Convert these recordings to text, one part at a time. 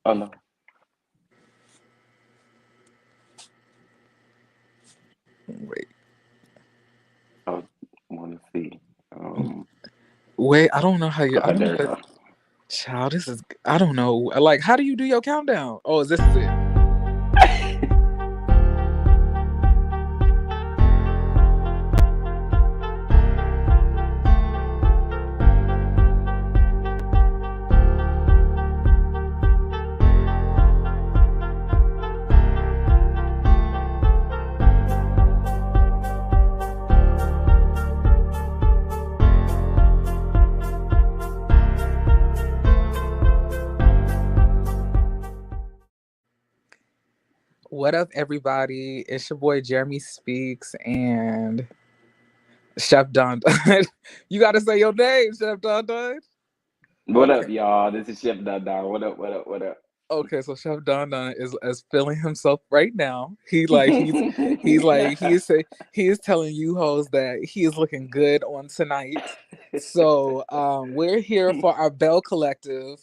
Oh no. Wait, I want to see. Um. wait. I don't know how you. I Okay, don't know there how. you go. Child, this is. I don't know. Like, how do you do your countdown? Oh, is this it? What up, everybody? It's your boy Jeremy Speaks and Chef Don. You got to say your name, Chef Don. What Okay. up, y'all? This is Chef Dondon. What up? What up? What up? Okay, so Chef Don is feeling himself right now. He is telling you hoes that he is looking good on tonight. So we're here for our Bell Collective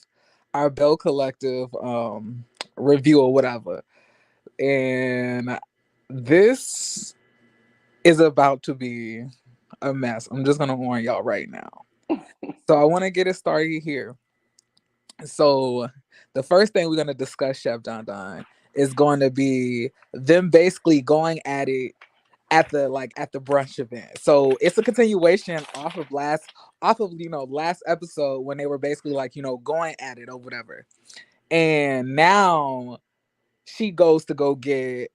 review or whatever. And this is about to be a mess. I'm just gonna warn y'all right now. So I want to get it started here. So the first thing we're going to discuss, Chef Don, is going to be them basically going at it at the brunch event. So it's a continuation off of last episode when they were basically like, going at it or whatever. And now she goes to go get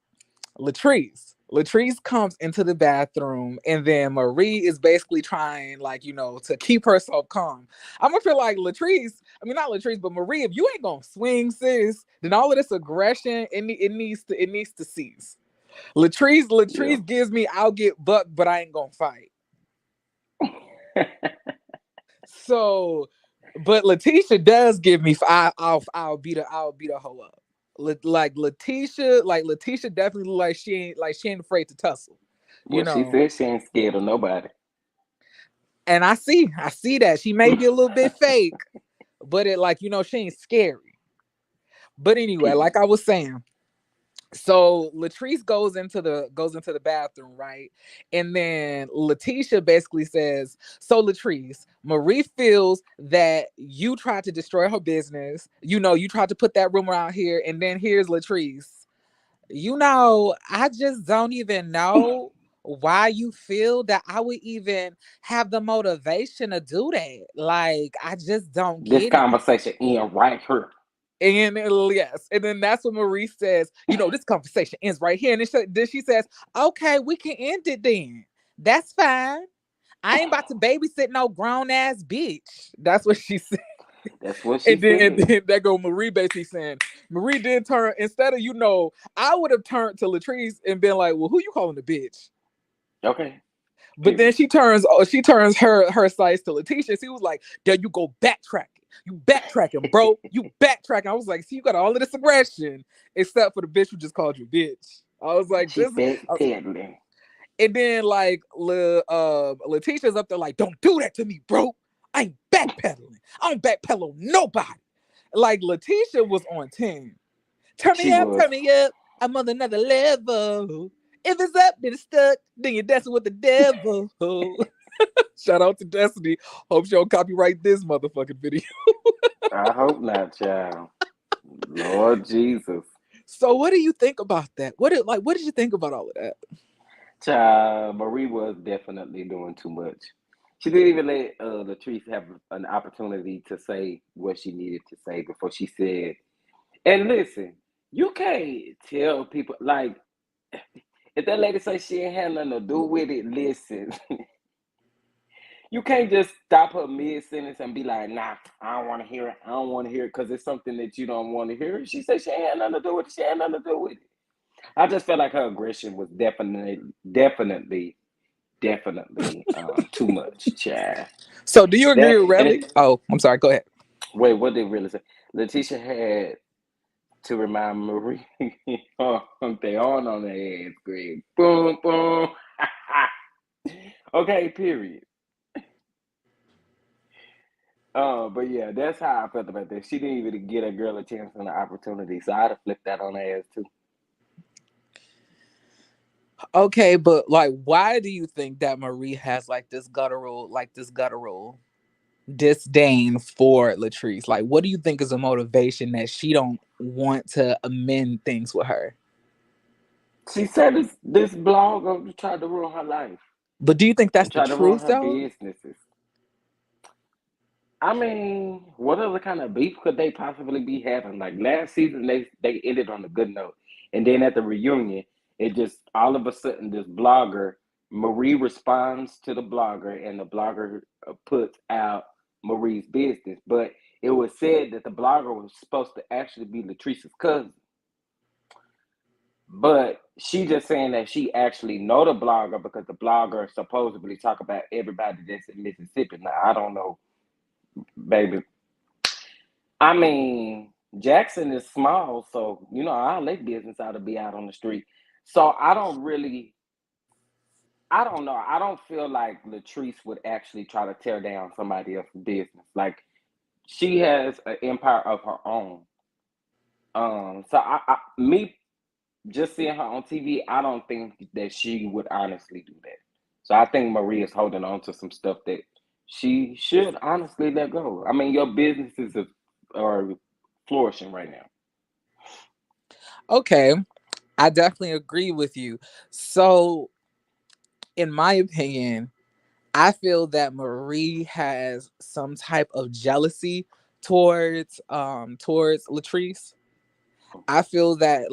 Latrice. Latrice comes into the bathroom, and then Marie is basically trying, like, to keep herself calm. I'm gonna feel like Latrice, I mean, not Latrice, but Marie, if you ain't gonna swing, sis, then all of this aggression, it needs to cease. Yeah. Latrice gives me, I'll get bucked, but I ain't gonna fight. So, but Letitia does give me, I'll beat a hoe up. Letitia definitely look like she ain't afraid to tussle, you Well, she know. said she ain't scared of nobody. And I see that she may be a little bit fake, but it like she ain't scary. But anyway, like I was saying, so Latrice goes into the bathroom, right? And then Letitia basically says, "So Latrice, Marie feels that you tried to destroy her business. You tried to put that rumor out here, and then here's Latrice. I just don't even know why you feel that I would even have the motivation to do that. Like, I just don't This get it." conversation end right here. Yes, and then that's when Marie says, this conversation ends right here. And then she says, "Okay, we can end it then. That's fine. I ain't about to babysit no grown ass bitch." That's what she said. That's what she And said. then that go Marie basically saying, Marie did turn, instead of, I would have turned to Latrice and been like, "Well, who you calling a bitch?" Okay. But then Period. she turns her sights to Letitia. She was like, "There you go backtracking. You backtracking, bro. You backtracking." I was like, "See, you got all of this aggression, except for the bitch who just called you bitch." I was like, She "This," backpedaling. and then like Letitia's up there like, "Don't do that to me, bro. I ain't backpedaling. I don't backpedal on nobody." Like Letitia was on 10. She was. Turn me up. I'm on another level. If it's up, then it's stuck. Then you're dancing with the devil. Shout out to Destiny. Hope she don't copyright this motherfucking video. I hope not, child. Lord Jesus. So what do you think about that? What did you think about all of that? Child, Marie was definitely doing too much. She didn't even let Latrice have an opportunity to say what she needed to say before she said. And listen, you can't tell people like if that lady say she ain't had nothing to do with it. Listen, you can't just stop her mid sentence and be like, "Nah, I don't want to hear it. I don't want to hear it because it's something that you don't want to hear." She said she ain't had nothing to do with it. She had nothing to do with it. I just felt like her aggression was definitely too much, Chad. So do you agree That with and Relly? it, Oh, I'm sorry. Go ahead. wait, what did really say? Letitia had to remind Marie, they on their head, Greg. Boom, boom. Okay, period. But yeah, that's how I felt about that. She didn't even get a girl a chance and an opportunity, so I'd have flipped that on her ass too. Okay, but like, why do you think that Marie has like this guttural disdain for Latrice? Like, what do you think is a motivation that she don't want to amend things with her? She said this blog tried to ruin her life But do you think that's and the tried to ruin truth her though? businesses. I mean, what other kind of beef could they possibly be having? Like last season, they ended on a good note, and then at the reunion, it just all of a sudden this blogger Marie responds to the blogger, and the blogger puts out Marie's business. But it was said that the blogger was supposed to actually be Latrice's cousin, but she just saying that she actually know the blogger because the blogger supposedly talk about everybody that's in Mississippi. Now I don't know, baby. I mean, Jackson is small, so all their business ought to be out on the street. So I don't know. I don't feel like Latrice would actually try to tear down somebody else's business. Like she has an empire of her own. So me just seeing her on TV, I don't think that she would honestly do that. So I think Marie is holding on to some stuff that she should honestly let go. I mean, your businesses are flourishing right now. Okay, I definitely agree with you. So, in my opinion, I feel that Marie has some type of jealousy towards Latrice. I feel that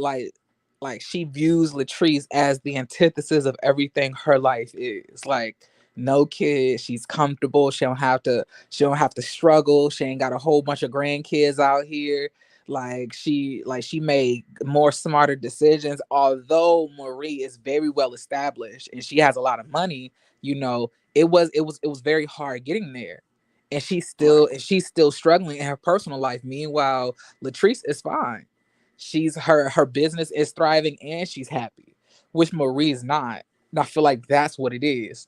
like she views Latrice as the antithesis of everything her life is. Like no kids, she's comfortable. She don't have to struggle. She ain't got a whole bunch of grandkids out here. Like she made more smarter decisions. Although Marie is very well established and she has a lot of money, it was very hard getting there. And she's still Right. and she's still struggling in her personal life. Meanwhile, Latrice is fine. Her business is thriving and she's happy, which Marie's not. And I feel like that's what it is.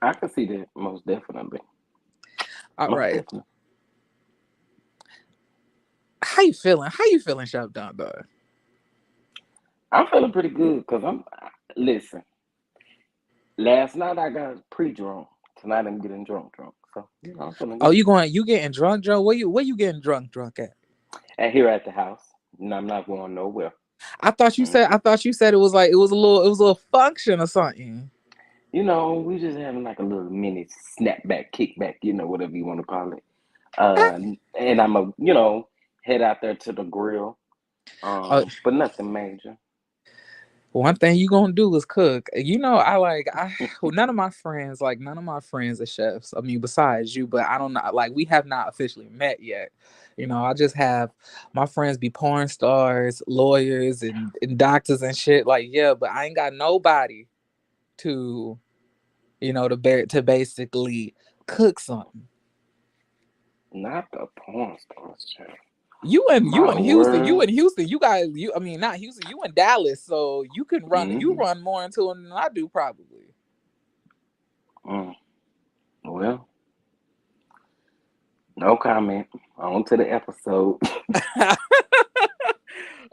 I can see that most definitely. All Most right. definitely. How you feeling? How you feeling, Chef Don Don? I'm feeling pretty good because listen, last night I got pre drunk. Tonight I'm getting drunk, drunk. So, I'm feeling Oh, good. you getting drunk, drunk? Where you getting drunk at? And here at the house, I'm not going nowhere. I Hmm. thought you said it was a little function or something. We just having like a little mini snapback, kickback, whatever you want to call it. And I'm head out there to the grill. Uh, But nothing major. One thing you gonna do is cook. Well, none of my friends are chefs. I mean, besides you, but I don't know. Like we have not officially met yet. I just have my friends be porn stars, lawyers, and doctors and shit. Like yeah, but I ain't got nobody to to basically cook something. Not the porn stars, child. You My in Houston, you word. in Houston, you got you. I mean, not Houston, you in Dallas, so you Mm-hmm. run more into them than I do probably. Mm. Well, no comment. On to the episode.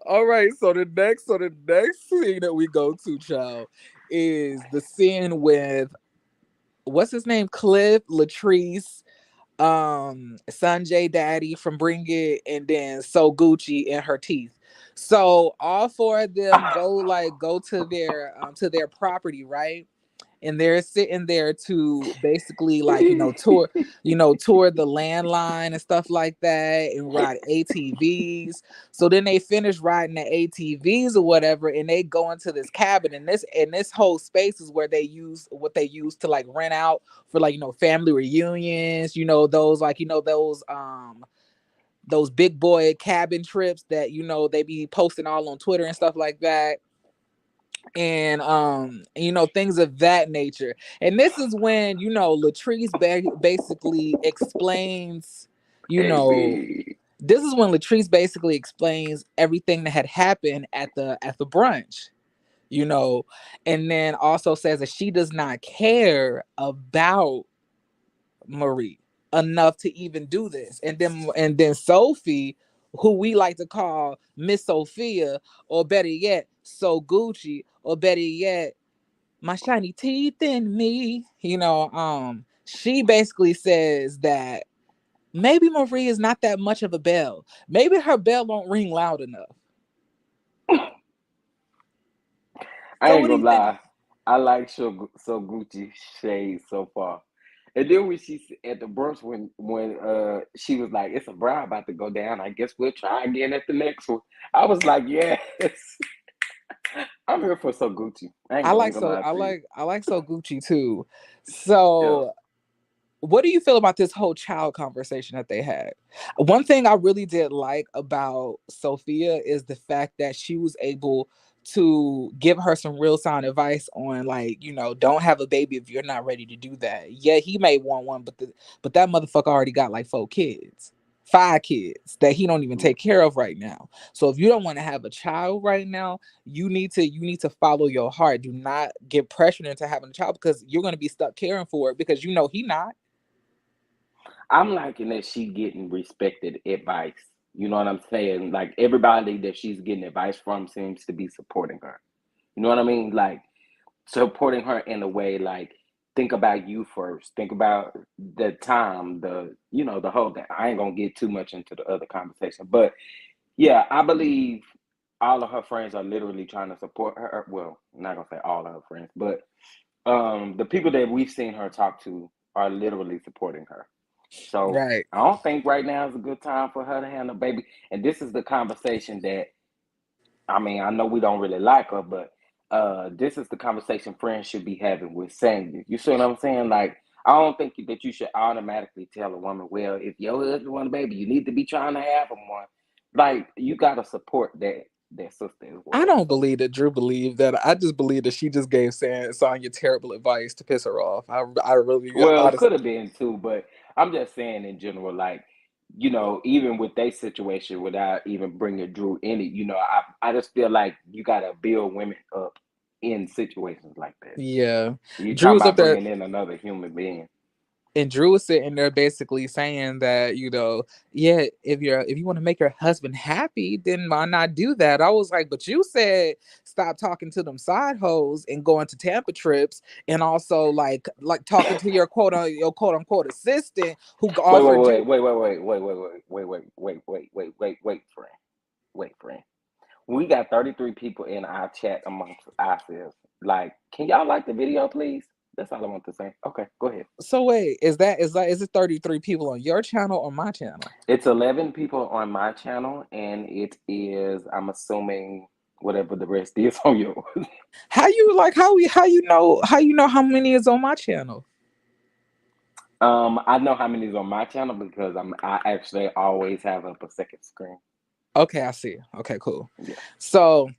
All right, so the next scene that we go to, child, is the scene with what's his name, Cliff, Latrice, Sanjay Daddy from Bring It, and then So Gucci and her teeth. So all four of them go to their property, right? And they're sitting there to basically tour the landline and stuff like that and ride ATVs. So then they finish riding the ATVs or whatever, and they go into this cabin, and this whole space is where they use to like rent out for family reunions, those big boy cabin trips that they be posting all on Twitter and stuff like that, and things of that nature. And this is when Latrice basically explains, you know Baby. this is when Latrice basically explains everything that had happened at the brunch, you know and then also says that she does not care about Marie, enough to even do this. And then Sophie, who we like to call Miss Sophia, or better yet, So Gucci, or better yet, my shiny teeth in me. She basically says that maybe Marie is not that much of a bell. Maybe her bell don't ring loud enough. I So ain't what do gonna you think? lie. I like so Gucci shade so far. And then when at the brunch when she was like, "It's a bra about to go down. I guess we'll try again at the next one." I was like, "Yes, I'm here for so Gucci." I ain't I gonna like even so lie I to you. like I like So Gucci too. Yeah. So what do you feel about this whole child conversation that they had? One thing I really did like about Sophia is the fact that she was able to give her some real sound advice on, like, don't have a baby if you're not ready to do that. Yeah, he may want one, but that motherfucker already got like 4 kids. 5 kids that he don't even take care of right now. So if you don't want to have a child right now, you need to follow your heart. Do not get pressured into having a child, because you're going to be stuck caring for it, because he not. I'm liking that she getting respected advice. You know what I'm saying? Like everybody that she's getting advice from seems to be supporting her. You know what I mean? Like supporting her in a way like think about you first. Think about the time, the whole thing. I ain't gonna get too much into the other conversation. But yeah, I believe all of her friends are literally trying to support her. Well, I'm not gonna say all of her friends, but the people that we've seen her talk to are literally supporting her. So Right. I don't think right now is a good time for her to have a baby. And this is the conversation that I mean, I know we don't really like her, but this is the conversation friends should be having with Sandy. You see what I'm saying? Like, I don't think that you should automatically tell a woman, well, if your husband want a baby, you need to be trying to have him one. Like, you gotta support that sister as I well. don't So, believe that Drew believed that. I just believe that she just gave Sonya terrible advice to piss her off. I really, well, it honestly. could have been too, but I'm just saying in general, like, even with their situation, without even bringing Drew in it, I just feel like you gotta build women up in situations like that. Yeah. You're Drew talking was up about there, bringing in another human being. and Drew was sitting there basically saying that, yeah, if you want to make your husband happy, then why not do that? I was like, but you said stop talking to them side hoes and going to Tampa trips, and also like talking to your quote unquote assistant who Wait, wait, offered wait, you. wait, wait, wait, wait, wait, friend. Wait, friend. We got 33 people in our chat amongst ourselves. Like, can y'all like the video, please? That's all I want to say. Okay, go ahead. So wait, is it 33 people on your channel or my channel? It's 11 people on my channel, and it is, I'm assuming, whatever the rest is on yours. How you like how you know how many is on my channel? I know how many is on my channel because I actually always have up a second screen. Okay, I see. Okay, cool. Yeah. So,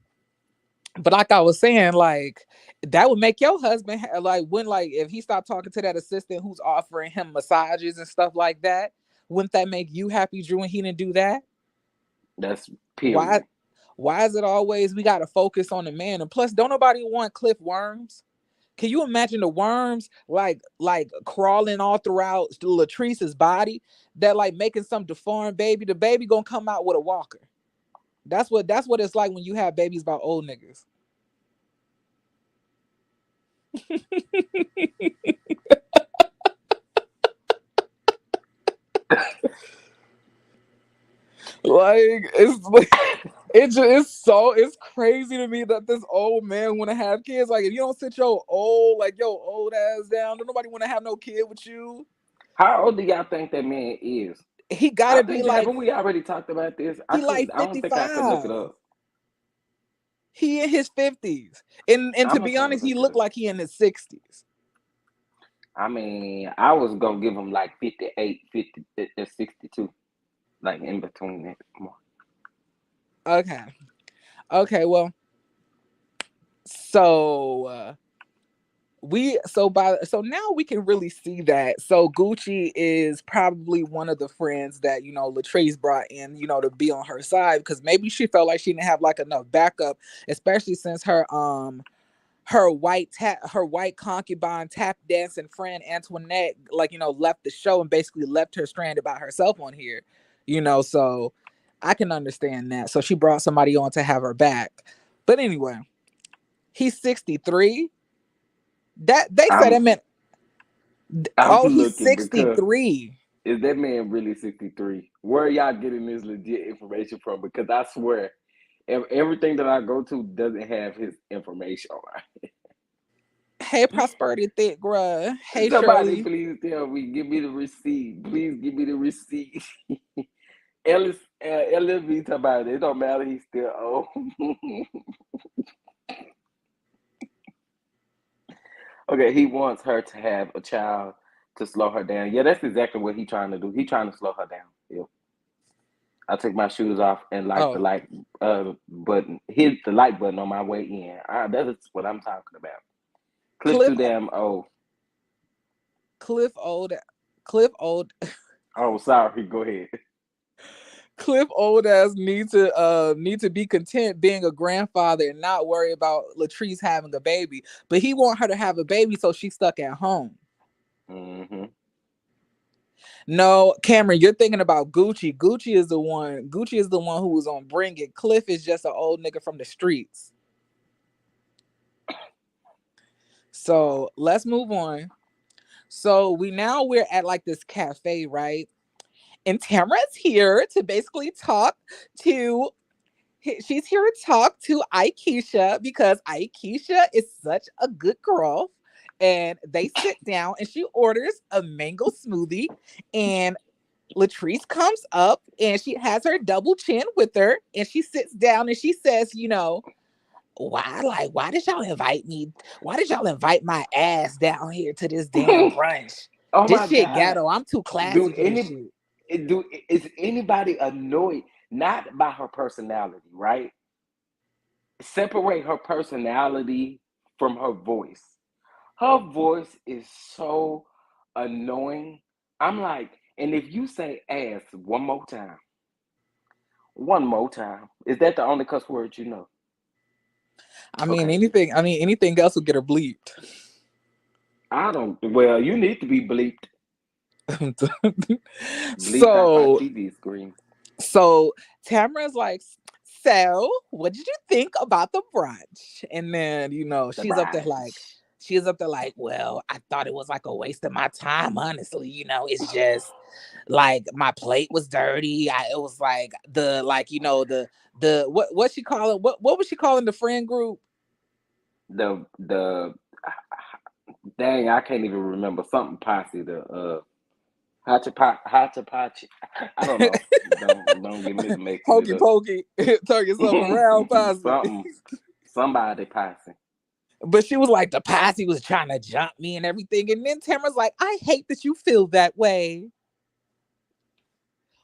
but like I was saying, like that would make your husband like if he stopped talking to that assistant who's offering him massages and stuff like that, wouldn't that make you happy, Drew, and he didn't do that? That's Why period. why is it always we gotta focus on the man? And plus, don't nobody want Cliff worms. Can you imagine the worms like crawling all throughout Latrice's body, that like making some deformed baby? The baby gonna come out with a walker. That's what it's like when you have babies by old niggas. Like it's crazy to me that this old man want to have kids. Like if you don't sit your old ass down, don't nobody want to have no kid with you. How old do y'all think that man is? He I gotta be think like haven't we already talked about this? he like I don't think I could look it 55. up. He in his 50s. And to I'm be gonna honest, he look it looked up. like he in his 60s. I mean, I was gonna give him like 58, 50, 62, like in between that. Okay. Okay, well, so so now we can really see that. So Gucci is probably one of the friends that Latrice brought in, to be on her side, because maybe she felt like she didn't have like enough backup, especially since her white concubine tap dancing friend Antoinette, like, left the show and basically left her stranded by herself on here. So I can understand that. So she brought somebody on to have her back. But anyway, he's 63. That they said I'm him in. I'm Oh, he's looking because 63. is that man really 63? Where are y'all getting this legit information from? Because I swear, everything that I go to doesn't have his information on it. Hey, Prosperity Thick Bruh. Hey, Somebody Shirley. please tell me, give me the receipt. Please give me the receipt. Ellis, LFB talking about it don't matter, he's still old. Okay, he wants her to have a child to slow her down. Yeah, that's exactly what he's trying to do. He's trying to slow her down. Yep. I took my shoes off and like the Oh, like button, hit the like button on my way in. That is what I'm talking about. Cliff Cliff too damn old. Cliff Old Cliff Old Oh, sorry. Go ahead. Cliff Old ass need to be content being a grandfather and not worry about Latrice having a baby. But he want her to have a baby, so she's stuck at home. Mm-hmm. No, Cameron, you're thinking about Gucci. Gucci is the one who was on Bring It. Cliff is just an old nigga from the streets. So let's move on. So we're at like this cafe, right? And Tamara's here to basically talk to she's here to talk to Aikisha because Aikisha is such a good girl. And they sit down and she orders a mango smoothie. And Latrice comes up and she has her double chin with her. And she sits down and she says, why did y'all invite me? Why did y'all invite my ass down here to this damn brunch? Oh This my shit God. ghetto. I'm too Do classy for this any shit. do is anybody annoyed not by her personality, right? Separate her personality from her voice. Her voice is so annoying. I'm like, and if you say ass one more time, is that the only cuss word you know? Okay. Anything else will get her bleeped. I don't, well, you need to be bleeped. Bleeped off our so TV screen. so Tamara's like, so what did you think about the brunch? And then, The brunch. she's up there like, well, I thought it was like a waste of my time, honestly. It's just like my plate was dirty. It was like the what she calling what was she calling the friend group? The dang, I can't even remember something posse. The Hachapachi. I don't know. Don't get me to mixing it Hokey up. pokey, turn yourself around, posse. Something, somebody posse. But she was like, the posse was trying to jump me and everything. And then Tamara's like, I hate that you feel that way.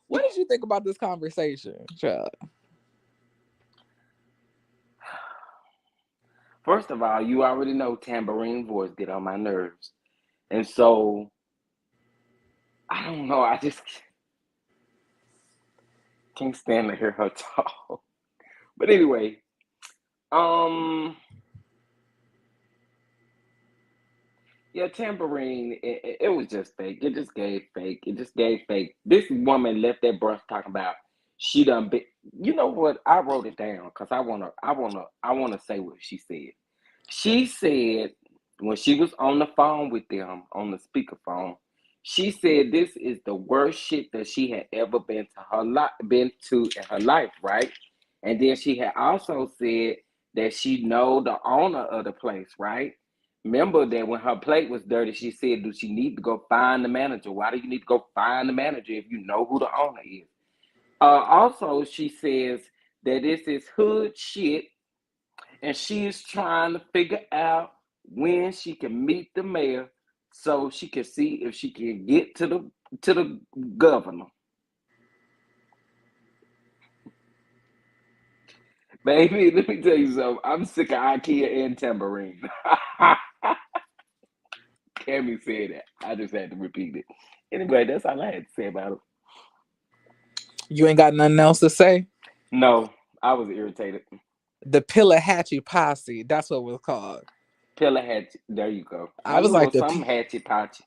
What did you think about this conversation, child? First of all, you already know tambourine voice get on my nerves, and so I don't know. I just can't stand to hear her talk. But anyway, um, yeah, tambourine. It was just fake. It just gave fake. It just gave fake. This woman left that brunch talking about she done been. You know what? I wrote it down because I wanna say what she said. She said when she was on the phone with them on the speakerphone, she said this is the worst shit that she had ever been to in her life, right? And then she had also said that she know the owner of the place, right? Remember that when her plate was dirty, she said, "Do she need to go find the manager? Why do you need to go find the manager if you know who the owner is?" Also, she says that this is hood shit and she is trying to figure out when she can meet the mayor so she can see if she can get to the governor. Baby, let me tell you something. I'm sick of IKEA and tambourine. Cammy said that. I just had to repeat it. Anyway, that's all I had to say about it. You ain't got nothing else to say? No, I was irritated. The Pillahatchee posse. That's what it was called. Pillar Hatchet. There you go. I I was knew it like was some Hatchy Patchy.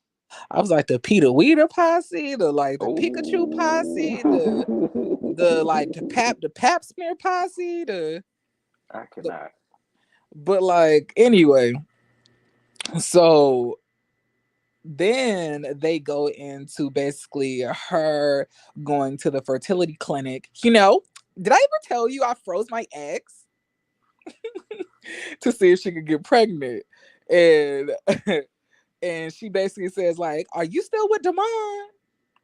I was like the Peter Weeder posse, the like the Pikachu posse, the like Oh, the Pap smear posse, I the cannot. but like anyway, so then they go into basically her going to the fertility clinic. Did I ever tell you I froze my eggs to see if she could get pregnant? And and she basically says like, "Are you still with Damon?"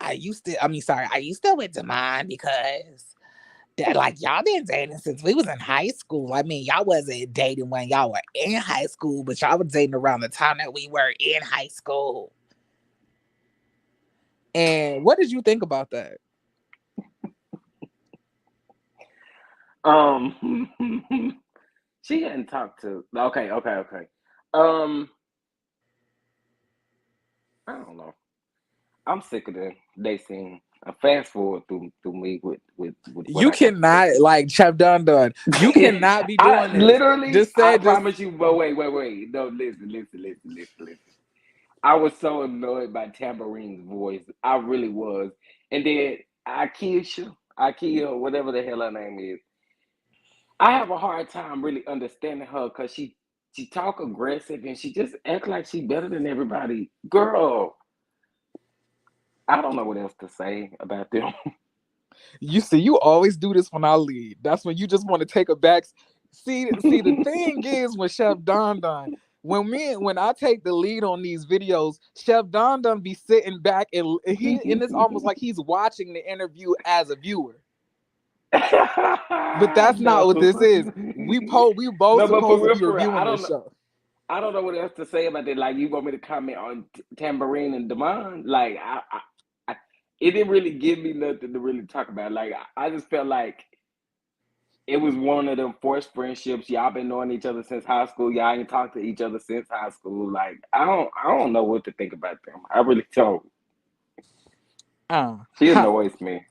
Are you still with Damon? Because that like y'all been dating since we was in high school. I mean, y'all wasn't dating when y'all were in high school, but y'all was dating around the time that we were in high school. And what did you think about that? She hadn't talked to. Okay, okay, okay. Um, I don't know. I'm sick of them. They seem. Fast forward through me with what You I got to say. cannot like Chef Don Don. You cannot be I doing this. literally, Just I say just promise you. But wait. No, listen. I was so annoyed by Tambarine's voice. I really was. And then Akeisha, whatever the hell her name is. I have a hard time really understanding her because she talk aggressive and she just act like she better than everybody. Girl, I don't know what else to say about them. you see, you always do this when I lead. That's when you just want to take a back. See, the thing is with Chef Don Don, when I take the lead on these videos, Chef Don Don be sitting back and it's almost like he's watching the interview as a viewer. But that's not No. what this is. We both No, but supposed to be for real, reviewing this show. I don't know what else to say about that. Like, you want me to comment on Tambourine and Damon? Like, I, it didn't really give me nothing to really talk about. Like, I just felt like it was one of them forced friendships. Y'all been knowing each other since high school. Y'all ain't talked to each other since high school. Like, I don't know what to think about them. I really don't. She Huh. annoys me.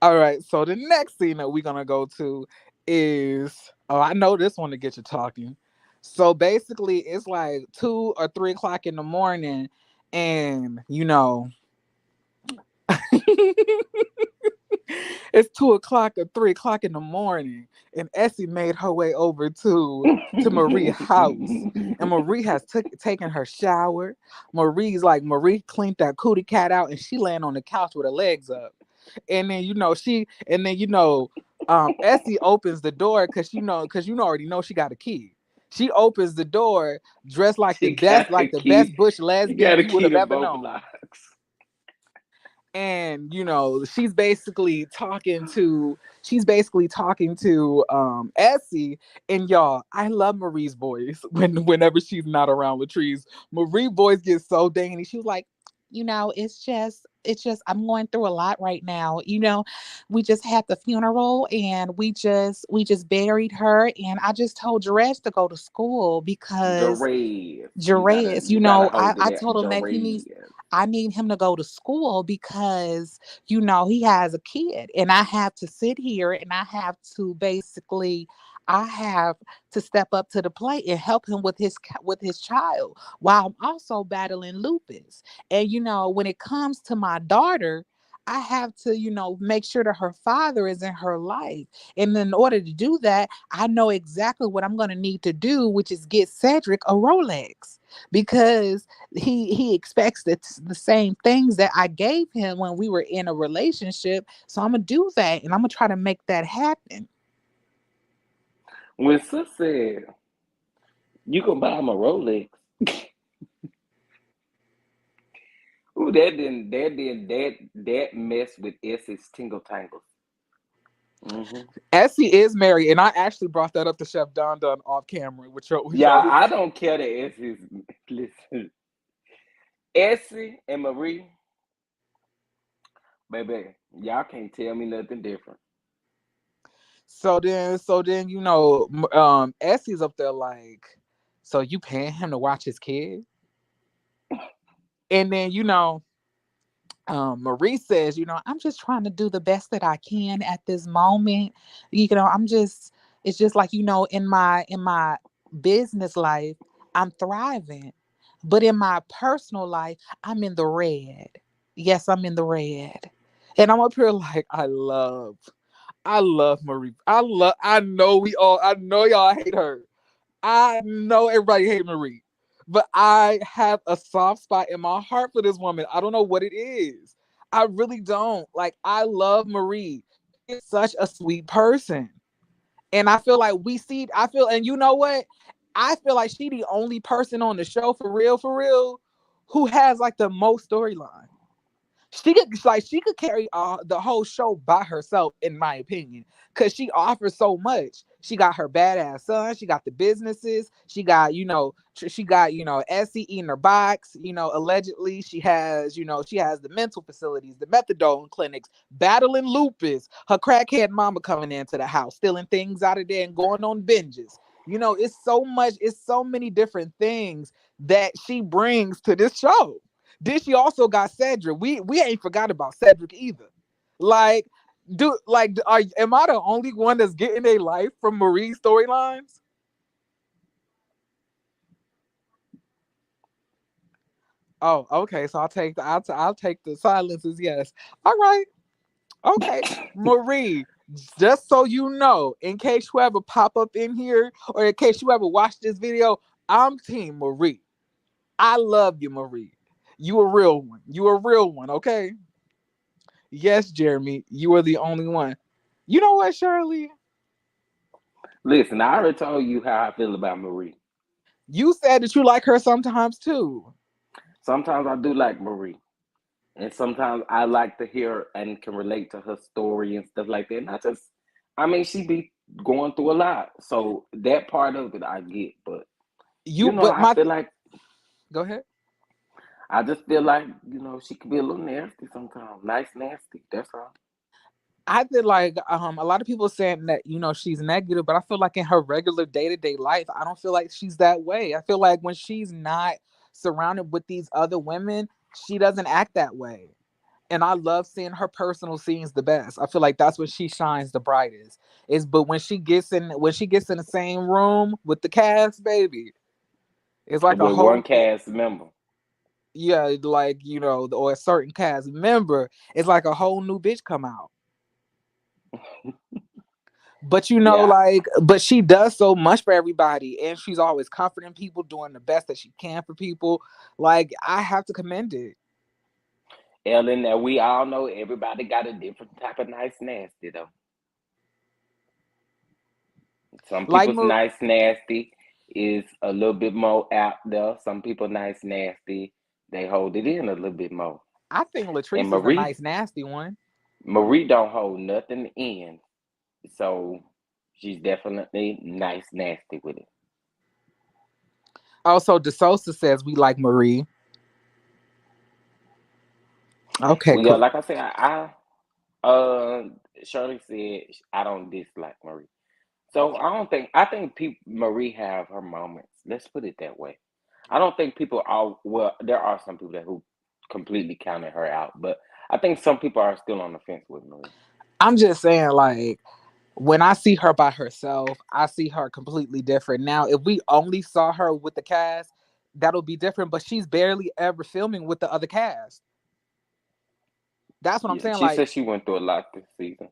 All right, so the next scene that we're gonna go to is I know this one to get you talking. So basically, it's like 2 or 3 o'clock in the morning, and it's 2 o'clock or 3 o'clock in the morning, and Essie made her way over to Marie's house, and Marie has taken her shower. Marie cleaned that cootie cat out, and she laying on the couch with her legs up, and then Essie opens the door because already know she got a key. She opens the door dressed She got the like the key. best bush She lesbian got a you would key have to ever both known. locks. And she's basically talking to Essie. And y'all, I love Marie's voice whenever she's not around Latrice. Marie's voice gets so dangy. She was like, it's just I'm going through a lot right now. We just had the funeral and we just buried her, and I just told Jerez to go to school because Jerez. Jerez, You gotta hold it I at told him that Jerez. I need him to go to school because, he has a kid, and I have to sit here and I have to step up to the plate and help him with his child while I'm also battling lupus. And, when it comes to my daughter, I have to, make sure that her father is in her life. And in order to do that, I know exactly what I'm going to need to do, which is get Cedric a Rolex because he expects the same things that I gave him when we were in a relationship. So I'm gonna do that, and I'm gonna try to make that happen. When Sis said, you can buy him a Rolex. Ooh, that mess with Essex Tingle Tangles. Hmm. Essie is married, and I actually brought that up to Chef Don Don off camera, which Yeah, y'all I don't care that Essex. Listen, Essie and Marie, baby, y'all can't tell me nothing different. so then Essie's up there like, so you paying him to watch his kid, and then Marie says, I'm just trying to do the best that I can at this moment. I'm just, it's just like, in my business life, I'm thriving. But in my personal life, I'm in the red. Yes, I'm in the red. And I'm up here like, I love Marie. I know y'all hate her. I know everybody hate Marie. But I have a soft spot in my heart for this woman. I don't know what it is. I really don't. Like, I love Marie. She is such a sweet person. And I feel like and you know what? I feel like she the only person on the show for real, who has like the most storyline. She could carry the whole show by herself, in my opinion, because she offers so much. She got her badass son. She got the businesses. She got Essie eating her box. Allegedly she has the mental facilities, the methadone clinics, battling lupus. Her crackhead mama coming into the house, stealing things out of there and going on binges. It's so much. It's so many different things that she brings to this show. Then she also got Cedric. We ain't forgot about Cedric either. Like, am I the only one that's getting a life from Marie's storylines? Oh, okay. So I'll take the silence as yes. All right. Okay, Marie. Just so you know, in case you ever pop up in here, or in case you ever watch this video, I'm Team Marie. I love you, Marie. You a real one. You a real one. Okay. Yes, Jeremy, you are the only one. You know what, Shirley? Listen, I already told you how I feel about Marie. You said that you like her sometimes too. Sometimes I do like Marie. And sometimes I like to hear and can relate to her story and stuff like that. And I mean, she be going through a lot. So that part of it I get. But, But I my feel like, go ahead. I just feel like, she could be a little nasty sometimes. Nice, nasty. That's all. I feel like a lot of people saying that she's negative, but I feel like in her regular day to day life, I don't feel like she's that way. I feel like when she's not surrounded with these other women, she doesn't act that way. And I love seeing her personal scenes the best. I feel like that's when she shines the brightest. But when she gets in the same room with the cast, baby, it's like a With whole one cast member. yeah, like or a certain cast member, it's like a whole new bitch come out. But Yeah. but she does so much for everybody, and she's always comforting people, doing the best that she can for people. Like, I have to commend it. Ellen, that we all know everybody got a different type of nice, nasty, though. Some Like, people's nice nasty is a little bit more out there. Some people nice nasty, they hold it in a little bit more. I think And Latrice is a nice nasty one. Marie don't hold nothing in, so she's definitely nice nasty with it. Also, DeSosa says we like Marie. Okay, Well, yeah, cool. like I said, uh Shirley said I don't dislike Marie. So I think people Marie have her moments. Let's put it that way. I don't think people are well. There are some people that who completely counted her out, but I think some people are still on the fence with Marie. I'm just saying, like, when I see her by herself, I see her completely different. Now, if we only saw her with the cast, that'll be different. But she's barely ever filming with the other cast. That's what I'm Yeah, saying. she Like, said she went through a lot this season.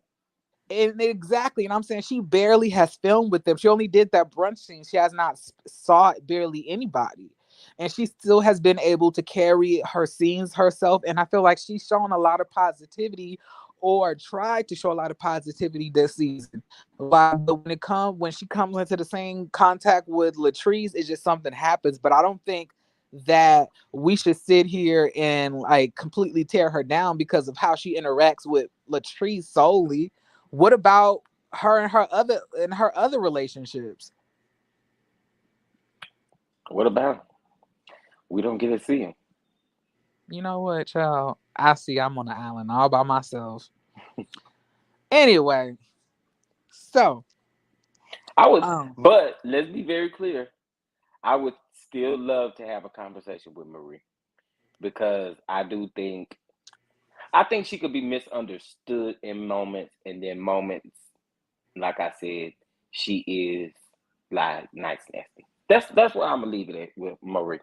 and exactly, and I'm saying she barely has filmed with them. She only did that brunch scene. She has not saw barely anybody, and she still has been able to carry her scenes herself. And I feel like she's shown a lot of positivity, or tried to show a lot of positivity this season. Like, but when she comes into the same contact with Latrice, it's just something happens. But I don't think that we should sit here and like completely tear her down because of how she interacts with Latrice solely. What about her and her other relationships? What about? We don't get to see him. You know what, child? I see I'm on the island all by myself. Anyway, so I would, um but let's be very clear. I would still love to have a conversation with Marie because I think she could be misunderstood in moments, and then moments, like I said, she is like nice nasty. That's where I'm gonna leave it at with Marie.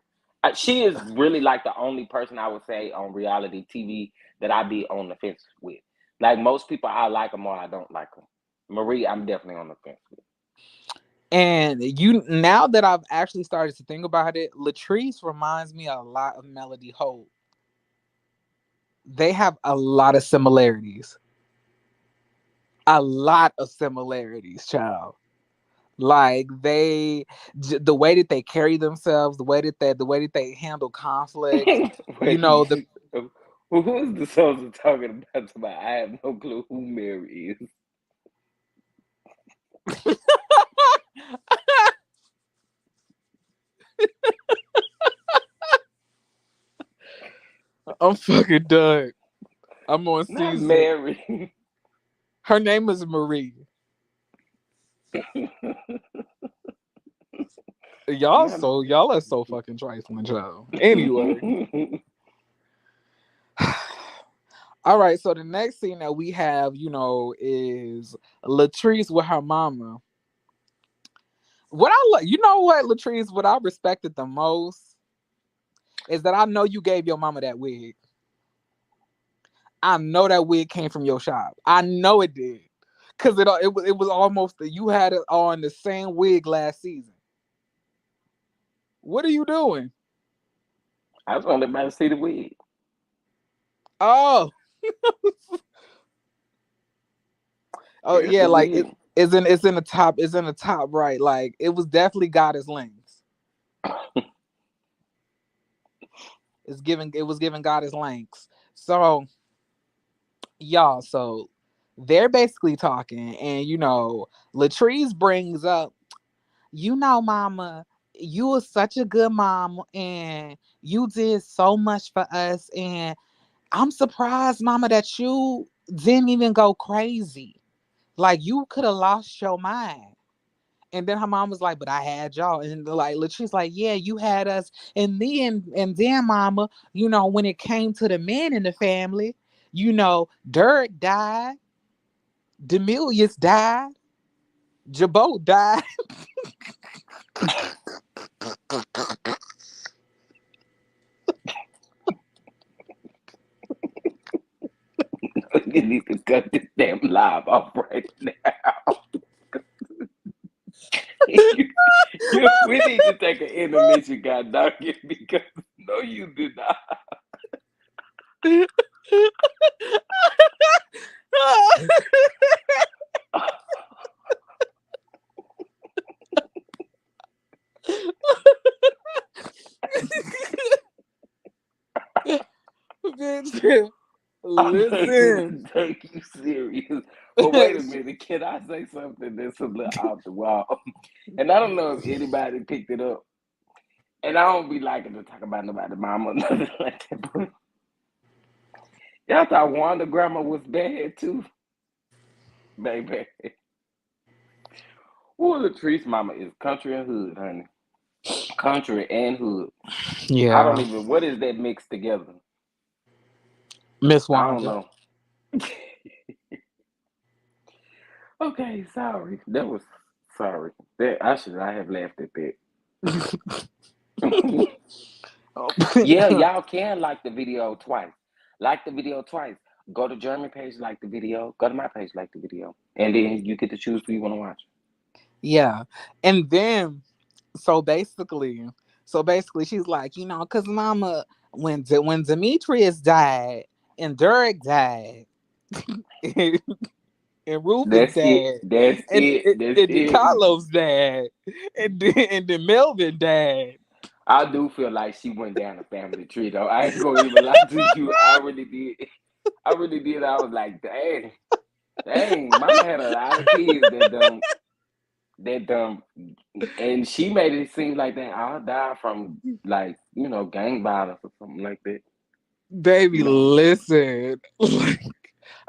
She is really like the only person I would say on reality TV that I be on the fence with. Like most people, I like them or I don't like them. Marie, I'm definitely on the fence with. And you, now that I've actually started to think about it, Latrice reminds me a lot of Melody Holt. They have a lot of similarities. A lot of similarities, child. Like the way that they carry themselves, the way that they handle conflict. You Wait, know the who's the soldier talking about? Somebody? I have no clue who Mary is. I'm fucking done. I'm on Not season. Mary. Her name is Marie. Not. Y'all are so fucking trifling, child. Anyway. All right, so the next scene that we have, is Latrice with her mama. You know what, Latrice, what I respected the most is that I know you gave your mama that wig. I know that wig came from your shop. I know it did. Cause it was almost you had it on the same wig last season. What are you doing? I just want everybody to see the wig. Oh, oh Here's yeah, the like wig. it's in the top right. Like it was definitely Goddess Lengths. It was giving Goddess Lengths. So y'all, so they're basically talking, and Latrice brings up, mama, you were such a good mom and you did so much for us, and I'm surprised, mama, that you didn't even go crazy. Like you could have lost your mind. And then her mom was like, but I had y'all. And like Latrice like, yeah, you had us. And then mama, when it came to the men in the family, Derek died, Demilius died, Jabot died. You need to cut this damn live off right now. We need to take an intermission, God dog it, because no, you did not. Bitch, I'm not listen. even take you serious. But wait a minute, can I say something that's a little off the wall? And I don't know if anybody picked it up. And I don't be liking to talk about nobody's mama or nothing like that. But y'all thought Wanda grandma was bad too, baby. Well, Latrice mama is country and hood, honey. Country and hood. I don't Yeah, even. What is that mixed together? Miss I don't Wanda. know. Okay, sorry. That was sorry. That I should not have laughed at that. Yeah, y'all can like the video twice. Like the video twice. Go to Jeremy page, like the video. Go to my page, like the video, and then you get to choose who you want to watch. Yeah. And then so basically she's like, cause mama, when Demetrius died and Derek died and Rufus That's it. died That's and, it. and, That's and then it. Carlos died and then Melvin died. I do feel like she went down a family tree though. I ain't gonna even lie to you. I really did. I really did. I was like, dang, dang. Mama had a lot of kids that and she made it seem like they all died from like gang violence or something like that. Baby, You know. listen.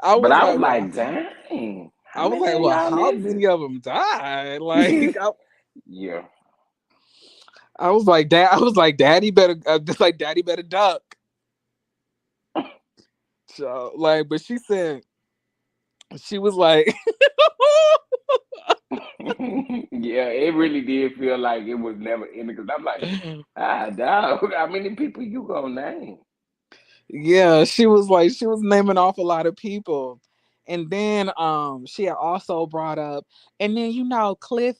I But was I was like, well, like, dang, how I was many like, of well, y'all how is many of them died? Like, it? Yeah. I was like, Dad. I was like, Daddy better, just like, Daddy better duck. So, like, but she said, she was like, Yeah, it really did feel like it was never ending because I'm like, dog, how many people you gonna name? Yeah, she was naming off a lot of people. And then she had also brought up, and then Cliff,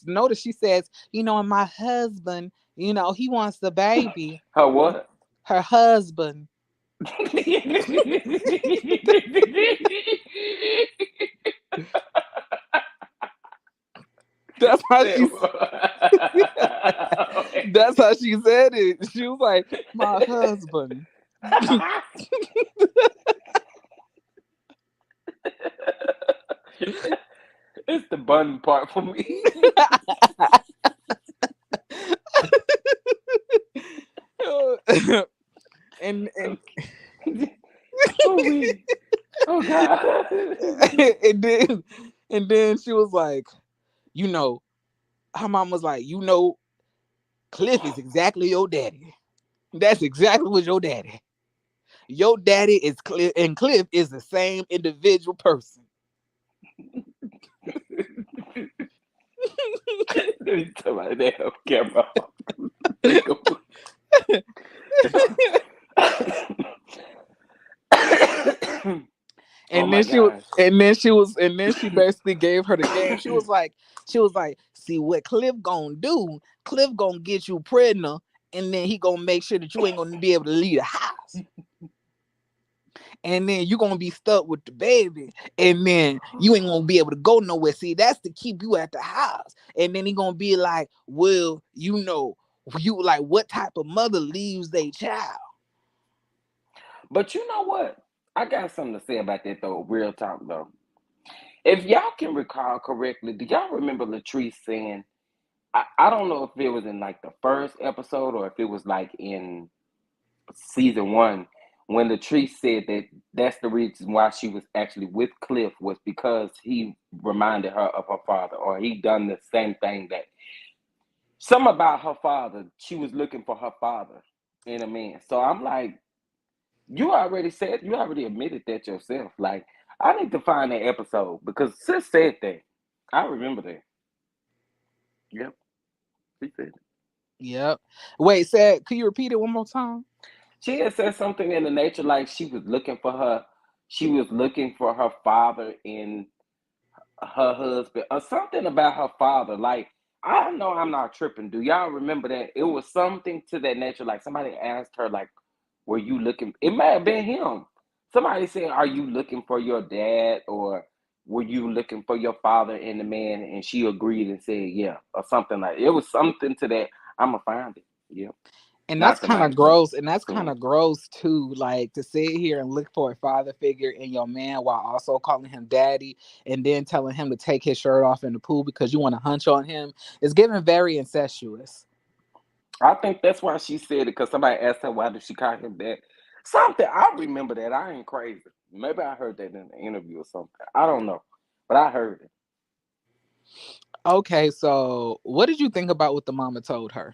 notice she says, and my husband, he wants the baby. Her what? Her husband. That's how she that's how she said it. She was like, my husband. It's the bun part for me. and Oh, we. Oh God. and then she was like, you know, her mom was like, Cliff is exactly your daddy. That's exactly what your daddy. Your daddy is Cliff, and Cliff is the same individual person. Let me tell my damn camera. Oh And my then she was, gosh. and then she basically gave her the game. She was like, see what Cliff gonna do? Cliff gonna get you pregnant, and then he gonna make sure that you ain't gonna be able to leave the house. And then you gonna be stuck with the baby, and then you ain't gonna be able to go nowhere. See, that's to keep you at the house. And then he gonna be like, well, you like what type of mother leaves their child? But you know what? I got something to say about that though. Real talk though. If y'all can recall correctly, do y'all remember Latrice saying? I don't know if it was in like the first episode or if it was like in season one when Latrice said that that's the reason why she was actually with Cliff was because he reminded her of her father or he done the same thing that some about her father. She was looking for her father in a man. So I'm like, you already admitted that yourself. Like, I need to find that episode because sis said that. I remember that. Yep, she said it. Yep. Wait, said, could you repeat it one more time? She had said something in the nature like she was looking for her father in her husband or something about her father. Like, I know I'm not tripping. Do y'all remember that? It was something to that nature. Like somebody asked her, like, were you looking? It may have been him. Somebody said, are you looking for your dad or were you looking for your father in the man? And she agreed and said, yeah, or something like it was something to that. I'm gonna find it. Yeah, And that's not kind of tonight, but gross. And that's kind soon. of gross too. Like to sit here and look for a father figure in your man while also calling him daddy and then telling him to take his shirt off in the pool because you want to hunch on him is getting very incestuous. I think that's why she said it because somebody asked her why did she call him that. Something I remember that. I ain't crazy. Maybe I heard that in an interview or something. I don't know, but I heard it. Okay, so what did you think about what the mama told her?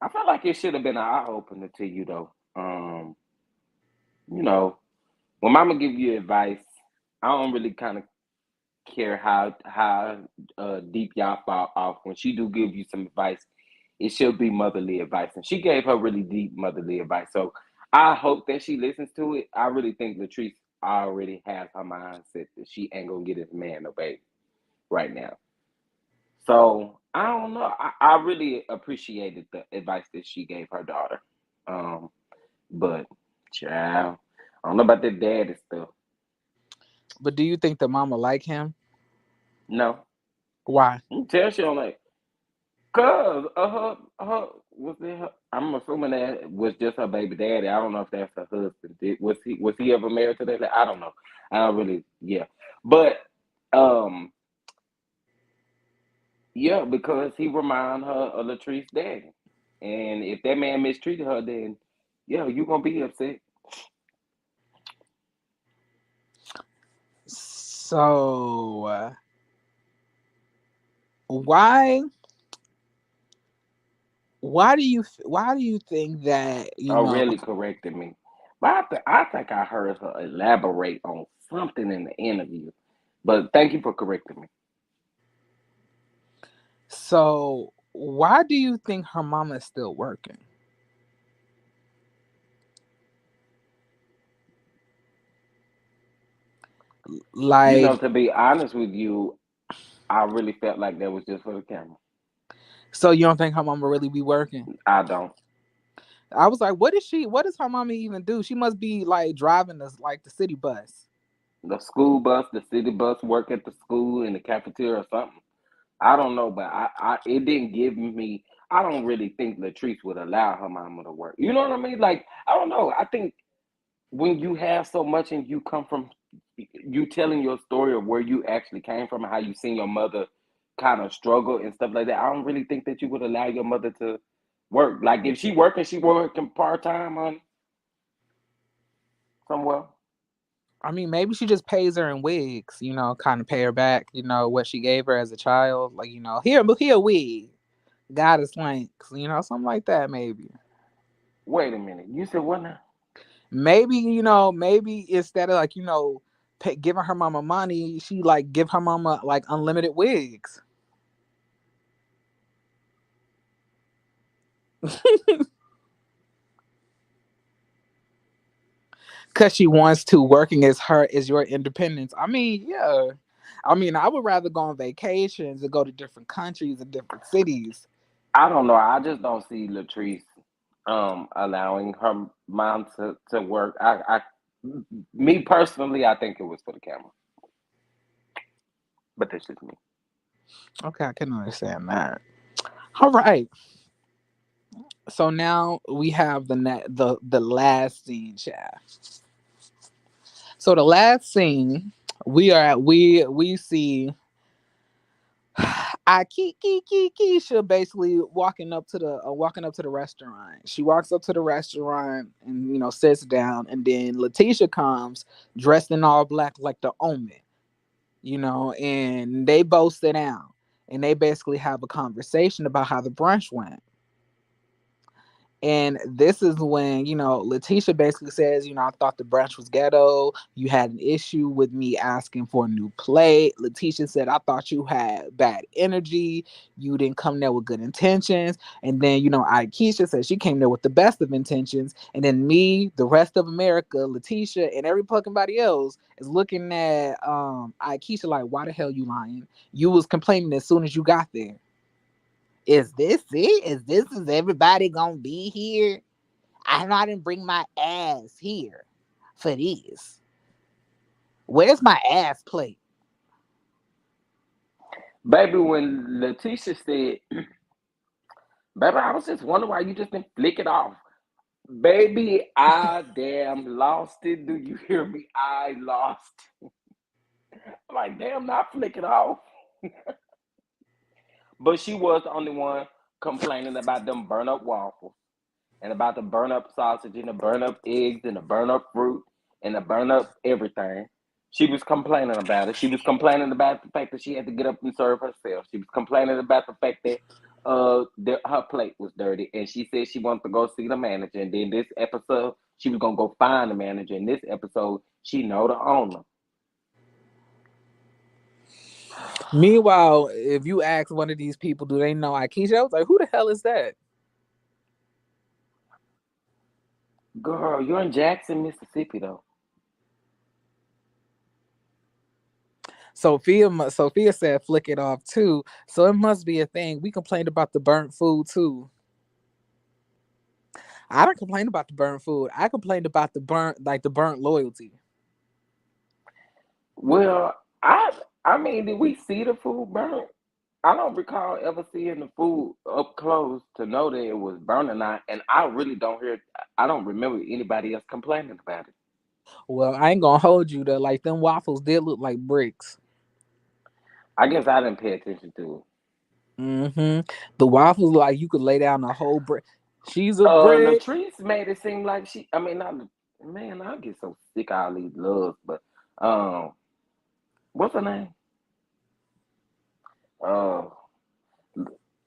I felt like it should have been an eye opener to you though. You know, when Mama give you advice, I don't really kind of care how deep y'all fall off. When she do give you some advice, it should be motherly advice, and she gave her really deep motherly advice. So I hope that she listens to it. I really think Latrice already has her mindset that she ain't gonna get this man no baby right now. So I don't know. I really appreciated the advice that she gave her daughter. Um, but child, I don't know about that daddy stuff. But do you think the mama like him? No, Why? tell she don't like. Cause her was it her, I'm assuming that was just her baby daddy. I don't know if that's her husband. Was he ever married to that? I don't know. I don't really yeah. But um yeah, because he remind her of Latrice daddy. And if that man mistreated her then yeah, you gonna be upset. So why why do you think that Oh really corrected me. But I think I heard her elaborate on something in the interview. But thank you for correcting me. So why do you think her mama is still working? You know, Like, to be honest with you, I really felt like that was just for the camera. so you don't think her mama really be working? I don't. I was like, what is she? What does her mama even do? She must be like driving this like the city bus. The school bus, the city bus, work at the school in the cafeteria or something. I don't know, but I it didn't give me. I don't really think Latrice would allow her mama to work. You know what I mean? Like I don't know. I think when you have so much and you come from, you telling your story of where you actually came from and how you seen your mother kind of struggle and stuff like that. I don't really think that you would allow your mother to work. Like if she working part time on somewhere. I mean, maybe she just pays her in wigs, kind of pay her back, what she gave her as a child. Like, here a wig. Goddess links, something like that, maybe. Wait a minute. You said what now? Maybe, maybe instead of like, giving her mama money, she like give her mama like unlimited wigs. Cause she wants to. Working as her is your independence. I mean, yeah. I mean, I would rather go on vacations and go to different countries and different cities. I don't know. I just don't see Latrice allowing her mom to work. Me personally, I think it was for the camera. But that's just me. Okay, I can understand that. All right. So now we have the last scene, chat. So the last scene, we see I Keisha basically walking up to the restaurant. She walks up to the restaurant and sits down, and then Letitia comes dressed in all black like the Omen, and they both sit down and they basically have a conversation about how the brunch went. And this is when, Letitia basically says, I thought the brunch was ghetto. You had an issue with me asking for a new plate. Letitia said, I thought you had bad energy. You didn't come there with good intentions. And then, Keisha said she came there with the best of intentions. And then me, the rest of America, Letitia, and every fucking body else is looking at Keisha like, why the hell you lying? You was complaining as soon as you got there. Is this it? Is everybody gonna be here? I know I didn't bring my ass here for this. Where's my ass plate? Baby, when Letitia said, baby, I was just wondering why you just didn't flick it off. Baby, I damn lost it. Do you hear me? I lost. I'm like, damn, not flick it off. But she was the only one complaining about them burn up waffles and about the burn up sausage and the burn up eggs and the burn up fruit and the burn up everything. She was complaining about it. She was complaining about the fact that she had to get up and serve herself. She was complaining about the fact that her plate was dirty, and she said she wanted to go see the manager. And then this episode, she was gonna go find the manager. In this episode, she know the owner. Meanwhile, if you ask one of these people, do they know Akeisha? I was like, who the hell is that? Girl, you're in Jackson, Mississippi, though. Sophia said flick it off too. So it must be a thing. We complained about the burnt food too. I don't complain about the burnt food. I complained about the burnt loyalty. Well, I mean, did we see the food burn? I don't recall ever seeing the food up close to know that it was burning out, and I really don't hear. I don't remember anybody else complaining about it. Well, I ain't gonna hold you though. Like them waffles did look like bricks. I guess I didn't pay attention to it. The waffles like you could lay down a whole brick. She's a brick. Latrice made it seem like she. I mean, not man. I get so sick of all these loves, but um, what's her name? Uh,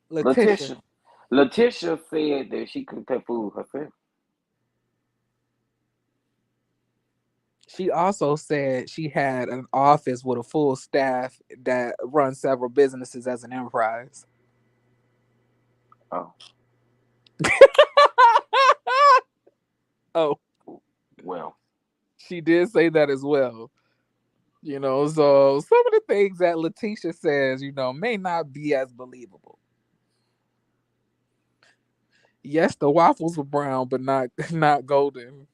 Letitia. Letitia. Letitia said that she cooked her food herself. She also said she had an office with a full staff that runs several businesses as an enterprise. Oh, Oh, well. she did say that as well. So some of the things that Letitia says, may not be as believable. Yes, the waffles were brown, but not not golden.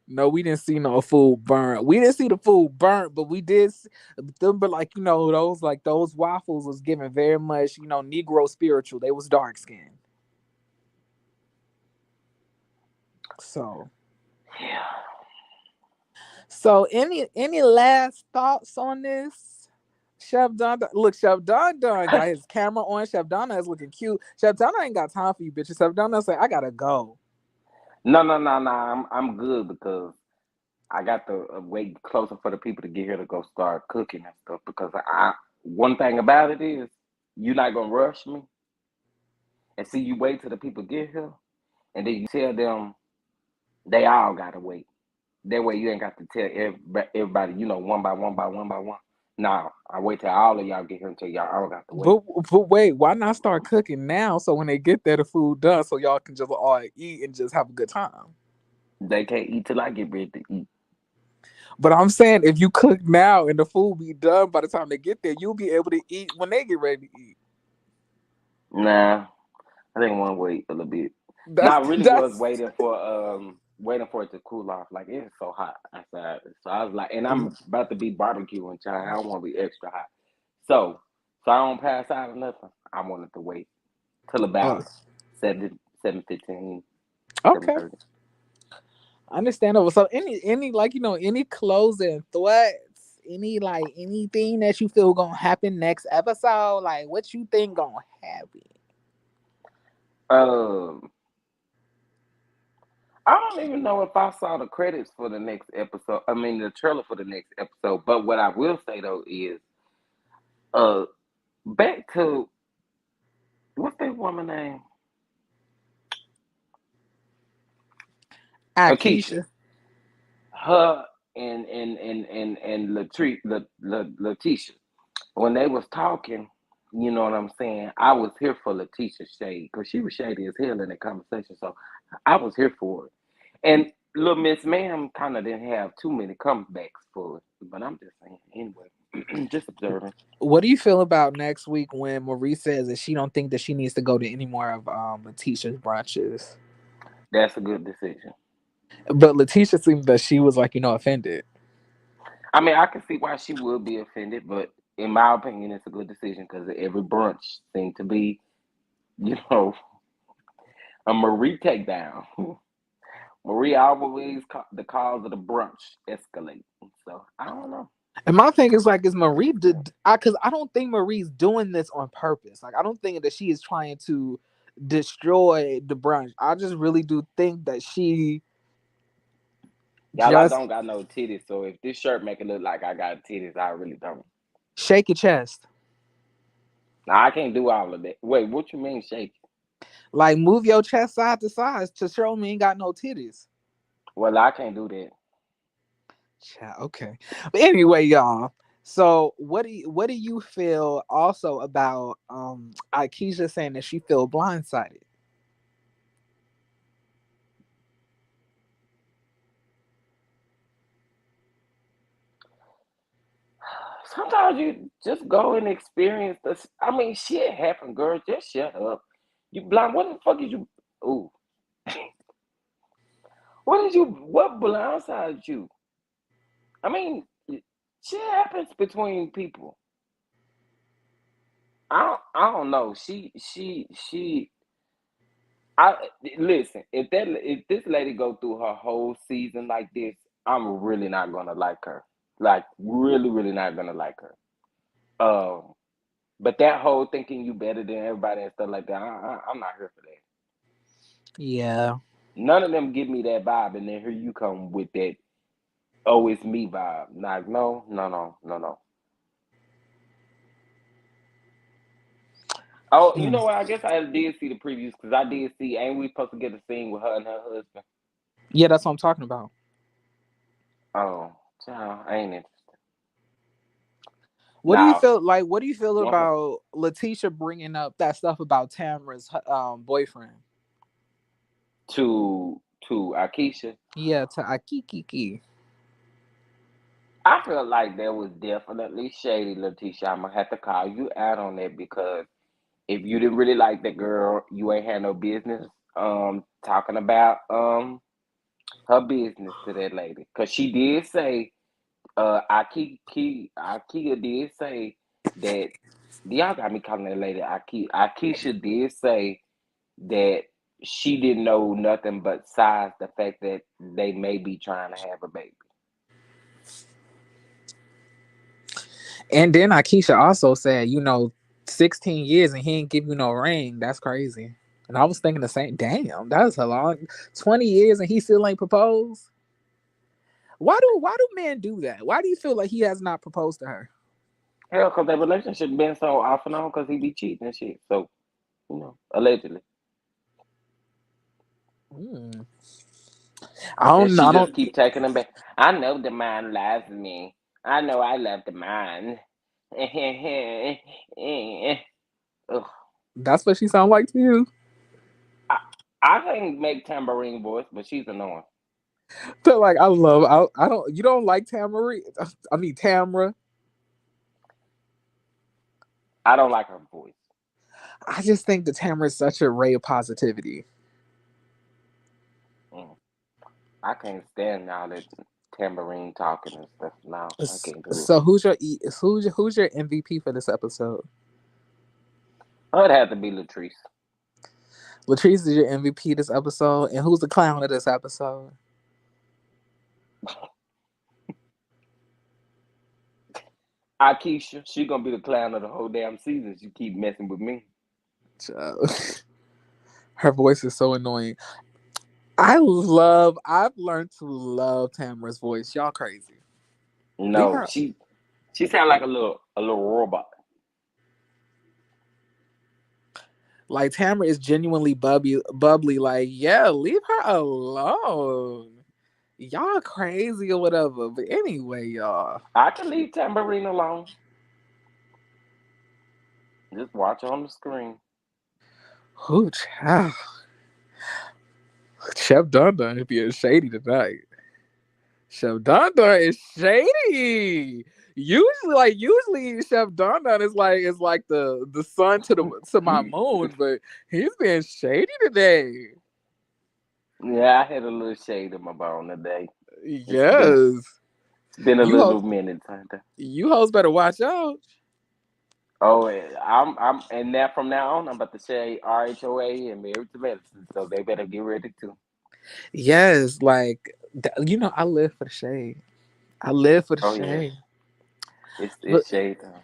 No, we didn't see no food burnt. We didn't see the food burnt, but we did them. But like those waffles was given very much Negro spiritual. They was dark skinned. So Yeah. any last thoughts on this? Chef Don, look, Chef Don got his camera on. Chef Don is looking cute. Chef Don ain't got time for you, bitches. Chef Don say, I gotta go. No, no, no, no. I'm good because I got to wait closer for the people to get here to go start cooking and stuff. Because one thing about it is, you're not gonna rush me and see you wait till the people get here, and then you tell them they all gotta wait. That way you ain't got to tell everybody, one by one by one by one. Nah, I wait till all of y'all get here until y'all all got to wait. But wait, why not start cooking now so when they get there the food done so y'all can just all eat and just have a good time? They can't eat till I get ready to eat. But I'm saying if you cook now and the food be done by the time they get there, you'll be able to eat when they get ready to eat. Nah, I didn't want to wait a little bit. That's Now I really was that's waiting for it to cool off. Like it's so hot outside. So I was like, and I'm about to be barbecuing, child. I don't want to be extra hot. So so I don't pass out or nothing. I wanted to wait till oh, about 7:15, seven okay. thirty. Understandable. So any like any closing thoughts, anything that you feel gonna happen next episode, like what you think gonna happen? Um, I don't even know if I saw the credits for the next episode. I mean, the trailer for the next episode. But what I will say though is, uh, back to what's that woman name? Akeisha. Akeisha. Her and Letitia. When they was talking, you know what I'm saying? I was here for Letitia's shade because she was shady as hell in that conversation. So I was here for it. And little Miss Ma'am kind of didn't have too many comebacks for it. But I'm just saying, anyway, just observing. What do you feel about next week when Marie says that she don't think that she needs to go to any more of Letitia's brunches? That's a good decision. But Letitia seemed that she was like, offended. I mean, I can see why she would be offended, but in my opinion, it's a good decision because every brunch seemed to be, you know, a Marie takedown. Marie always the cause of the brunch escalate. So I don't know. And my thing is like, is Marie did I because I don't think Marie's doing this on purpose. Like I don't think that she is trying to destroy the brunch. I just really do think that she Y'all, I just don't got no titties, so if this shirt make it look like I got titties, I really don't. shake your chest. Now I can't do all of that. Wait, what you mean shake? Like move your chest side to side to show me ain't got no titties. Well, I can't do that. Okay. But anyway, y'all. So what do you feel also about Akeisha saying that she feel blindsided? Sometimes you just go and experience this. I mean, shit happen, girl. Just shut up. You blind? What the fuck is you? Ooh, what did you? What blindsided you? I mean, shit happens between people. I don't know. She. I listen. If this lady go through her whole season like this, I'm really not gonna like her. Like really, really not gonna like her. Um, but that whole thinking you better than everybody and stuff like that, I'm not here for that. Yeah. None of them give me that vibe, and then here you come with that "oh it's me" vibe. Like no, no, no, no, no. Oh, you Hmm. know what? I guess I did see the previews because I did see. Ain't we supposed to get a scene with her and her husband? Yeah, that's what I'm talking about. Oh, child, I ain't interested. What do you Now, feel like? What do you feel one thing about Letitia bringing up that stuff about Tamara's boyfriend? to Akeisha, Yeah, to Akikiki. I feel like that was definitely shady, Letitia. I'm gonna have to call you out on that because if you didn't really like the girl, you ain't had no business talking about her business to that lady. Cause she did say Ikea did say that y'all got me calling that lady Ikea. Akeisha did say that she didn't know nothing but besides the fact that they may be trying to have a baby. And then Akeisha also said, 16 years and he ain't give you no ring. That's crazy. And I was thinking the same. Damn, that's a long 20 years and he still ain't proposed. Why do men do that? Why do you feel like he has not proposed to her? Hell, cause their relationship been so off and on, cause he be cheating and shit. So allegedly, Hmm. and she I just don't. keep taking him back. I know the man loves me. I know I love the man. Ugh. That's what she sound like to you. I, I can't make tambourine voice, but she's annoying. So like, I don't. You don't like Tamara? I mean Tamra. I don't like her voice. I just think that Tamara is such a ray of positivity. Mm. I can't stand all that tambourine talking and stuff. No, I can't do it. So who's your MVP for this episode? I'd have to be Latrice. Latrice is your MVP this episode, and who's the clown of this episode? Akeisha, she gonna be the clown of the whole damn season. She keep messing with me. Her voice is so annoying. I've learned to love Tamara's voice. Y'all crazy. Leave No, her. she sound like a little robot. Like Tamara is genuinely bubbly. Like, yeah, leave her alone. Y'all crazy or whatever. But anyway, y'all. I can leave tambourine alone. Just watch her on the screen. Who child? Chef Dun is being shady tonight. Chef Don is shady. Usually Chef Don is like the sun to my moon, but he's being shady today. Yeah, I had a little shade in my bone today. It's been Yes. it's been a You little hoes minute time. you hoes better watch out. Oh, I'm and now from now on, I'm about to say RHOA and Married to Medicine, so they better get ready to. Yes, like I live for the shade. I live for the Oh yeah, shade. it's But it's shade time.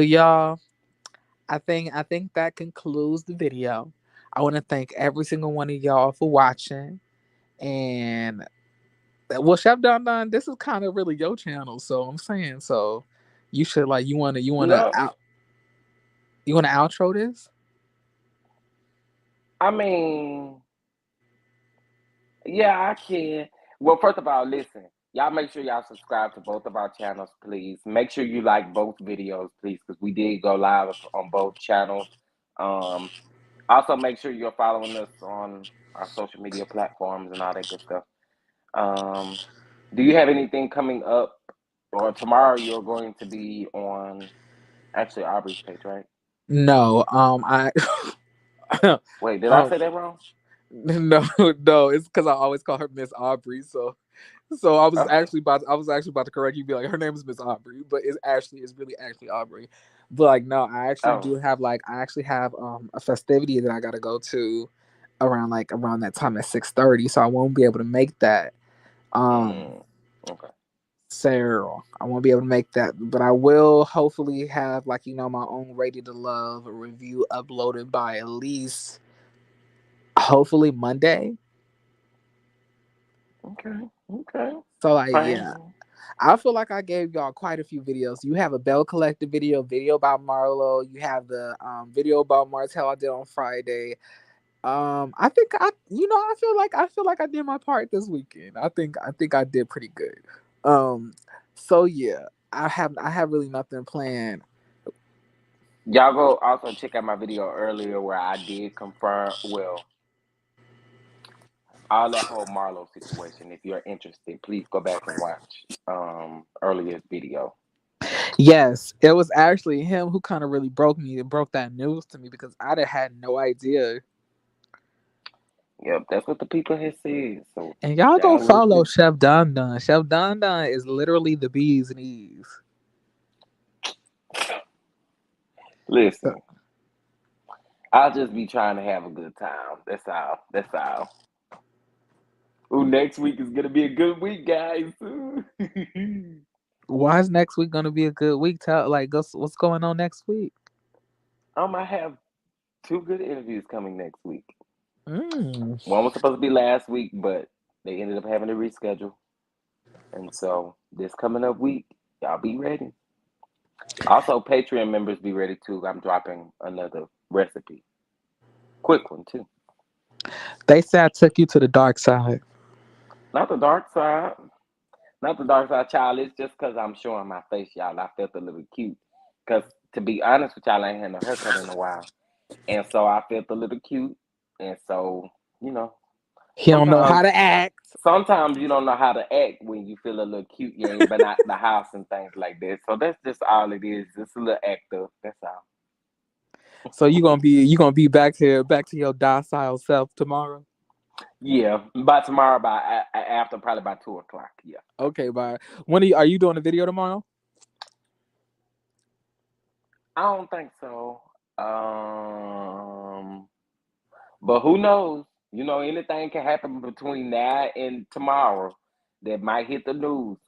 y'all, I think that concludes the video. I want to thank every single one of y'all for watching. And well, Chef Don Don, this is kind of really your channel, so I'm saying so. You should like No, you wanna outro this. I mean, yeah, I can. Well, first of all, listen, y'all make sure y'all subscribe to both of our channels, please. Make sure you like both videos, please, because we did go live on both channels. Um, Also, make sure you're following us on our social media platforms and all that good stuff. Um, do you have anything coming up, or tomorrow you're going to be on actually Aubrey's page, right? No, I Wait, did I um say that wrong? no, it's because I always call her Miss Aubrey. So Oh, I was actually about to correct you, be like, her name is Miss Aubrey, but it's really actually Aubrey. But like, no, oh, I actually have a festivity that I gotta go to around that time at 6:30, so I won't be able to make that. Um, mm, okay, so I won't be able to make that, but I will hopefully have my own Ready to Love review uploaded by at least hopefully Monday. okay, okay. So like, yeah, Fine. I feel like I gave y'all quite a few videos. You have a Belle Collective video about Marlo. You have the video about Martell I did on Friday. I think I did my part this weekend. I think I did pretty good. Um, so yeah, I have really nothing planned. Y'all go also check out my video earlier where I did confirm, well, all that whole Marlo situation. If you're interested, please go back and watch earlier video. Yes, it was actually him who kind of really broke that news to me because I had no idea. Yep, that's what the people have said. So And y'all go y'all will follow see. Chef Don Don. Chef Don Don is literally the bee's knees. So, Listen, I'll just be trying to have a good time. That's all. That's all. Ooh, next week is gonna be a good week, guys. why is next week gonna be a good week? Tell like what's going on next week? I have two good interviews coming next week. Mm. One was supposed to be last week, but they ended up having to reschedule. And so this coming up week, y'all be ready. Also, Patreon members be ready too. I'm dropping another recipe. Quick one too. They say I took you to the dark side. Not the dark side. Not the dark side, child. It's just because I'm showing my face, y'all. I felt a little cute. Because to be honest with y'all, I ain't had no haircut in a while. And so I felt a little cute. And so, you know, He don't know sometimes how to act. sometimes you don't know how to act when you feel a little cute. You ain't been out the house and things like that. So that's just all it is. Just a little actor. That's all. So you gonna be back to your docile self tomorrow. Yeah. By tomorrow, after probably by 2 o'clock. Yeah. Okay, bye. Are you doing a video tomorrow? I don't think so. Um, but who knows? You know, anything can happen between now and tomorrow that might hit the news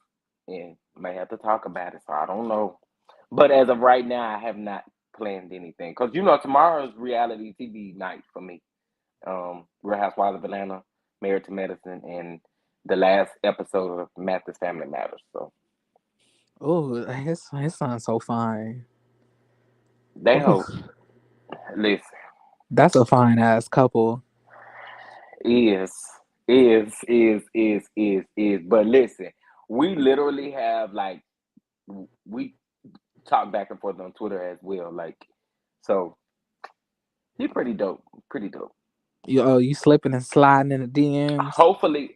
and may have to talk about it. So I don't know. But as of right now, I have not planned anything because you know tomorrow's reality TV night for me. Real Housewives of Atlanta, Married to Medicine, and the last episode of Mathis Family Matters. So Oh, his son's so fine. they Oh, hope. Listen, that's a fine ass couple. is is. But listen, we literally have like we talk back and forth on Twitter as well. Like, so he's pretty dope. Pretty dope. You slipping and sliding in the DMs. Hopefully,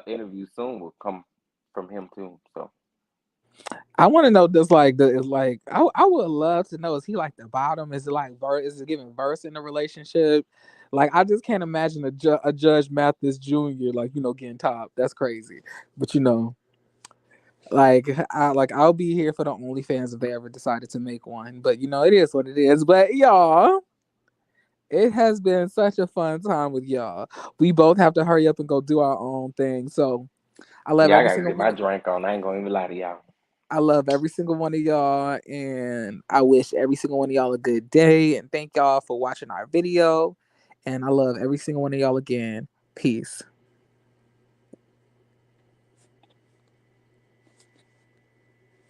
interview soon will come from him too. So I want to know this like the is like I would love to know, is he like the bottom? Is it like is it giving verse in the relationship? Like I just can't imagine a Judge Mathis Jr. like getting top. That's crazy. But I'll be here for the OnlyFans if they ever decided to make one. But it is what it is. But y'all, it has been such a fun time with y'all. We both have to hurry up and go do our own thing. So I love yeah, I every gotta single get one. my drink on. I ain't gonna even lie to y'all. I love every single one of y'all, and I wish every single one of y'all a good day. And thank y'all for watching our video. And I love every single one of y'all again. Peace.